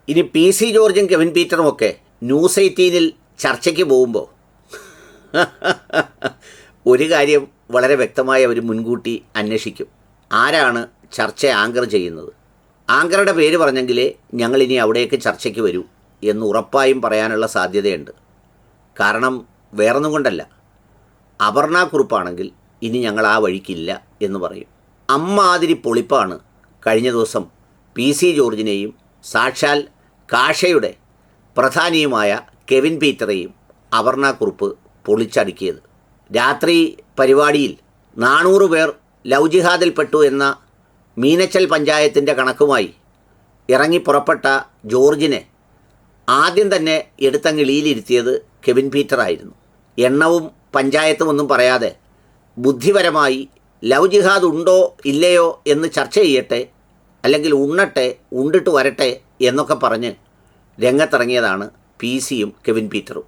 ഇനി P C ജോർജും Kevin പീറ്ററുമൊക്കെ news 18-ൽ ചർച്ചയ്ക്ക് പോകുമ്പോൾ ഒരു കാര്യം വളരെ വ്യക്തമായി അവർ മുൻകൂട്ടി അന്വേഷിക്കും. ആരാണ് ചർച്ച ആങ്കർ ചെയ്യുന്നത്? ആങ്കറുടെ പേര് പറഞ്ഞെങ്കിലേ ഞങ്ങളിനി അവിടേക്ക് ചർച്ചയ്ക്ക് വരൂ എന്ന് ഉറപ്പായും പറയാനുള്ള സാധ്യതയുണ്ട്. കാരണം വേറൊന്നും കൊണ്ടല്ല, അപർണ കുറുപ്പാണെങ്കിൽ ഇനി ഞങ്ങൾ ആ വഴിക്കില്ല എന്ന് പറയും. അമ്മാതിരി പൊളിപ്പാണ് കഴിഞ്ഞ ദിവസം പി സി ജോർജിനെയും സാക്ഷാൽ കാഷയുടെ പ്രധാനിയുമായ കെവിൻ പീറ്ററെയും അപർണ കുറുപ്പ് പൊളിച്ചടുക്കിയത്. രാത്രി പരിപാടിയിൽ 400 പേർ ലവ് ജിഹാദിൽപ്പെട്ടു എന്ന മീനച്ചൽ പഞ്ചായത്തിൻ്റെ കണക്കുമായി ഇറങ്ങി പുറപ്പെട്ട ജോർജിനെ ആദ്യം തന്നെ എടുത്തങ്ങിളിയിലിരുത്തിയത് കെവിൻ പീറ്ററായിരുന്നു. എണ്ണവും പഞ്ചായത്തും ഒന്നും പറയാതെ ബുദ്ധിപരമായി ലവ് ജിഹാദ് ഉണ്ടോ ഇല്ലയോ എന്ന് ചർച്ച ചെയ്യട്ടെ, അല്ലെങ്കിൽ ഉണ്ണട്ടെ, ഉണ്ടിട്ട് വരട്ടെ എന്നൊക്കെ പറഞ്ഞ് രംഗത്തിറങ്ങിയതാണ് പി സിയും കെവിൻ പീറ്ററും.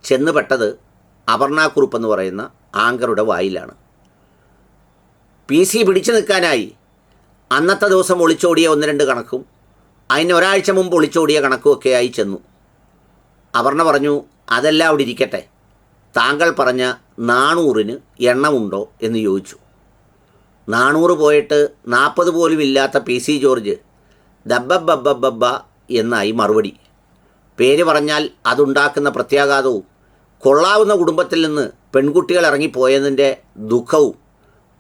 ചെന്നുപെട്ടത് അപർണ കുറുപ്പെന്ന് പറയുന്ന ആങ്കറുടെ വായിലാണ്. പി സി പിടിച്ചു നിൽക്കാനായി അന്നത്തെ ദിവസം ഒളിച്ചോടിയ 1-2 കണക്കും അതിന് ഒരാഴ്ച മുമ്പ് ഒളിച്ചോടിയ കണക്കുമൊക്കെയായി ചെന്നു. അപർണ പറഞ്ഞു, അതെല്ലാം അവിടെ ഇരിക്കട്ടെ, താങ്കൾ പറഞ്ഞ 400-ന് എണ്ണമുണ്ടോ എന്ന് ചോദിച്ചു. 400 പോയിട്ട് 40 പോലും ഇല്ലാത്ത പി സി ജോർജ് ദബ്ബബ്ബബ്ബബ്ബ എന്നായി മറുപടി. പേര് പറഞ്ഞാൽ അതുണ്ടാക്കുന്ന പ്രത്യാഘാതവും കൊള്ളാവുന്ന കുടുംബത്തിൽ നിന്ന് പെൺകുട്ടികൾ ഇറങ്ങിപ്പോയതിൻ്റെ ദുഃഖവും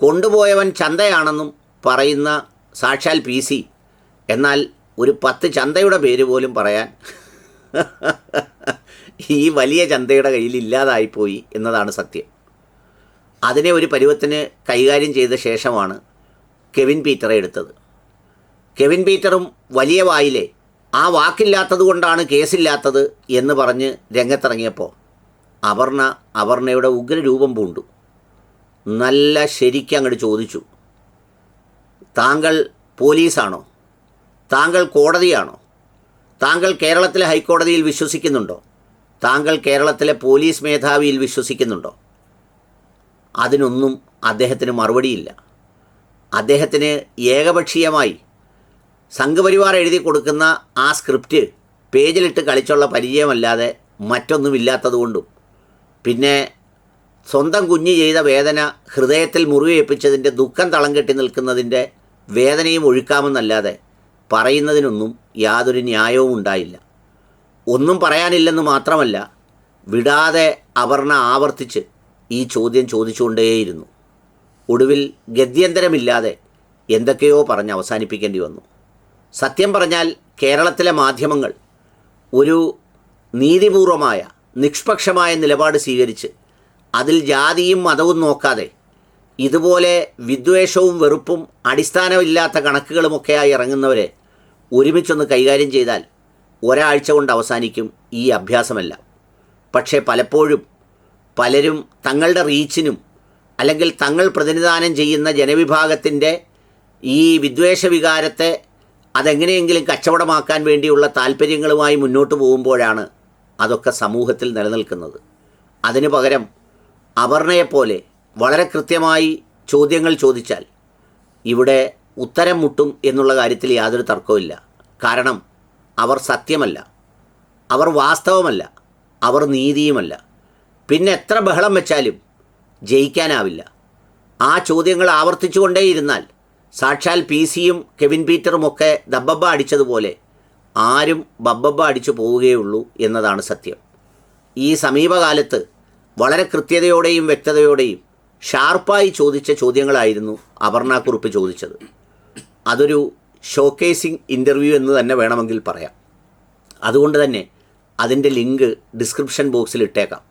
കൊണ്ടുപോയവൻ ചന്തയാണെന്നും പറയുന്ന സാക്ഷാൽ പി സി, എന്നാൽ ഒരു 10 ചന്തയുടെ പേര് പോലും പറയാൻ ഈ വലിയ ചന്തയുടെ കയ്യിൽ ഇല്ലാതായിപ്പോയി എന്നതാണ് സത്യം. അതിനെ ഒരു പരുവത്തിന് കൈകാര്യം ചെയ്ത ശേഷമാണ് കെവിൻ പീറ്ററെ എടുത്തത്. കെവിൻ പീറ്ററും വലിയ വായിലെ ആ വാക്കില്ലാത്തത് കൊണ്ടാണ് കേസില്ലാത്തത് എന്ന് പറഞ്ഞ് രംഗത്തിറങ്ങിയപ്പോൾ അപർണയുടെ ഉഗ്രരൂപം പൂണ്ടു. നല്ല ശരിക്കും അങ്ങോട്ട് ചോദിച്ചു, താങ്കൾ പോലീസാണോ? താങ്കൾ കോടതിയാണോ? താങ്കൾ കേരളത്തിലെ ഹൈക്കോടതിയിൽ വിശ്വസിക്കുന്നുണ്ടോ? താങ്കൾ കേരളത്തിലെ പോലീസ് മേധാവിയിൽ വിശ്വസിക്കുന്നുണ്ടോ? അതിനൊന്നും അദ്ദേഹത്തിന് മറുപടിയില്ല. അദ്ദേഹത്തിന് ഏകപക്ഷീയമായി സംഘപരിവാർ എഴുതി കൊടുക്കുന്ന ആ സ്ക്രിപ്റ്റ് പേജിലിട്ട് കളിച്ചുള്ള പരിചയമല്ലാതെ മറ്റൊന്നുമില്ലാത്തതുകൊണ്ടും, പിന്നെ സ്വന്തം കുഞ്ഞ് ചെയ്ത വേദന ഹൃദയത്തിൽ മുറിവേൽപ്പിച്ചതിൻ്റെ ദുഃഖം തളം കെട്ടി നിൽക്കുന്നതിൻ്റെ വേദനയും ഒഴുക്കാമെന്നല്ലാതെ പറയുന്നതിനൊന്നും യാതൊരു ന്യായവും ഉണ്ടായില്ല. ഒന്നും പറയാനില്ലെന്ന് മാത്രമല്ല, വിടാതെ അപർണ ആവർത്തിച്ച് ഈ ചോദ്യം ചോദിച്ചുകൊണ്ടേയിരുന്നു. ഒടുവിൽ ഗത്യന്തരമില്ലാതെ എന്തൊക്കെയോ പറഞ്ഞ് അവസാനിപ്പിക്കേണ്ടി വന്നു. സത്യം പറഞ്ഞാൽ കേരളത്തിലെ മാധ്യമങ്ങൾ ഒരു നീതിപൂർവമായ നിഷ്പക്ഷമായ നിലപാട് സ്വീകരിച്ച് അതിൽ ജാതിയും മതവും നോക്കാതെ ഇതുപോലെ വിദ്വേഷവും വെറുപ്പും അടിസ്ഥാനമില്ലാത്ത കണക്കുകളുമൊക്കെയായി ഇറങ്ങുന്നവരെ ഒരുമിച്ചൊന്ന് കൈകാര്യം ചെയ്താൽ ഒരാഴ്ച കൊണ്ട് അവസാനിക്കും ഈ അഭ്യാസമെല്ലാം. പക്ഷേ പലപ്പോഴും പലരും തങ്ങളുടെ റീച്ചിനും അല്ലെങ്കിൽ തങ്ങൾ പ്രതിനിധാനം ചെയ്യുന്ന ജനവിഭാഗത്തിൻ്റെ ഈ വിദ്വേഷ വികാരത്തെ അതെങ്ങനെയെങ്കിലും കച്ചവടമാക്കാൻ വേണ്ടിയുള്ള താല്പര്യങ്ങളുമായി മുന്നോട്ട് പോകുമ്പോഴാണ് അതൊക്കെ സമൂഹത്തിൽ നിലനിൽക്കുന്നത്. അതിനു പകരം അപർണയെപ്പോലെ വളരെ കൃത്യമായി ചോദ്യങ്ങൾ ചോദിച്ചാൽ ഇവിടെ ഉത്തരം മുട്ടും എന്നുള്ള കാര്യത്തിൽ യാതൊരു തർക്കവുമില്ല. കാരണം അവർ സത്യമല്ല, അവർ വാസ്തവമല്ല, അവർ നീതിയുമല്ല. പിന്നെ എത്ര ബഹളം വെച്ചാലും ജയിക്കാനാവില്ല. ആ ചോദ്യങ്ങൾ ആവർത്തിച്ചുകൊണ്ടേയിരുന്നാൽ സാക്ഷാൽ പി സിയും കെവിൻ പീറ്ററുമൊക്കെ ദബ്ബബ്ബ അടിച്ചതുപോലെ ആരും ബബ്ബബ്ബ അടിച്ചു പോവുകയുള്ളൂ എന്നതാണ് സത്യം. ഈ സമീപകാലത്ത് വളരെ കൃത്യതയോടെയും വ്യക്തതയോടെയും ഷാർപ്പായി ചോദിച്ച ചോദ്യങ്ങളായിരുന്നു അപർണ കുറുപ്പ് ചോദിച്ചത്. അതൊരു ഷോക്കേസിംഗ് ഇൻ്റർവ്യൂ എന്ന് തന്നെ വേണമെങ്കിൽ പറയാം. അതുകൊണ്ട് തന്നെ അതിൻ്റെ ലിങ്ക് ഡിസ്ക്രിപ്ഷൻ ബോക്സിൽ ഇട്ടേക്കാം.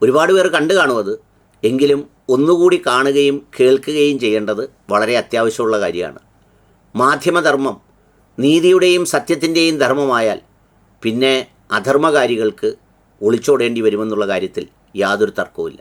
ഒരുപാട് പേർ കണ്ടു കാണുമത്. എങ്കിലും ഒന്നുകൂടി കാണുകയും കേൾക്കുകയും ചെയ്യേണ്ടത് വളരെ അത്യാവശ്യമുള്ള കാര്യമാണ്. മാധ്യമധർമ്മം നീതിയുടെയും സത്യത്തിൻ്റെയും ധർമ്മമായാൽ പിന്നെ അധർമ്മകാരികൾക്ക് ഒളിച്ചോടേണ്ടി വരുമെന്നുള്ള കാര്യത്തിൽ യാതൊരു തർക്കവുമില്ല.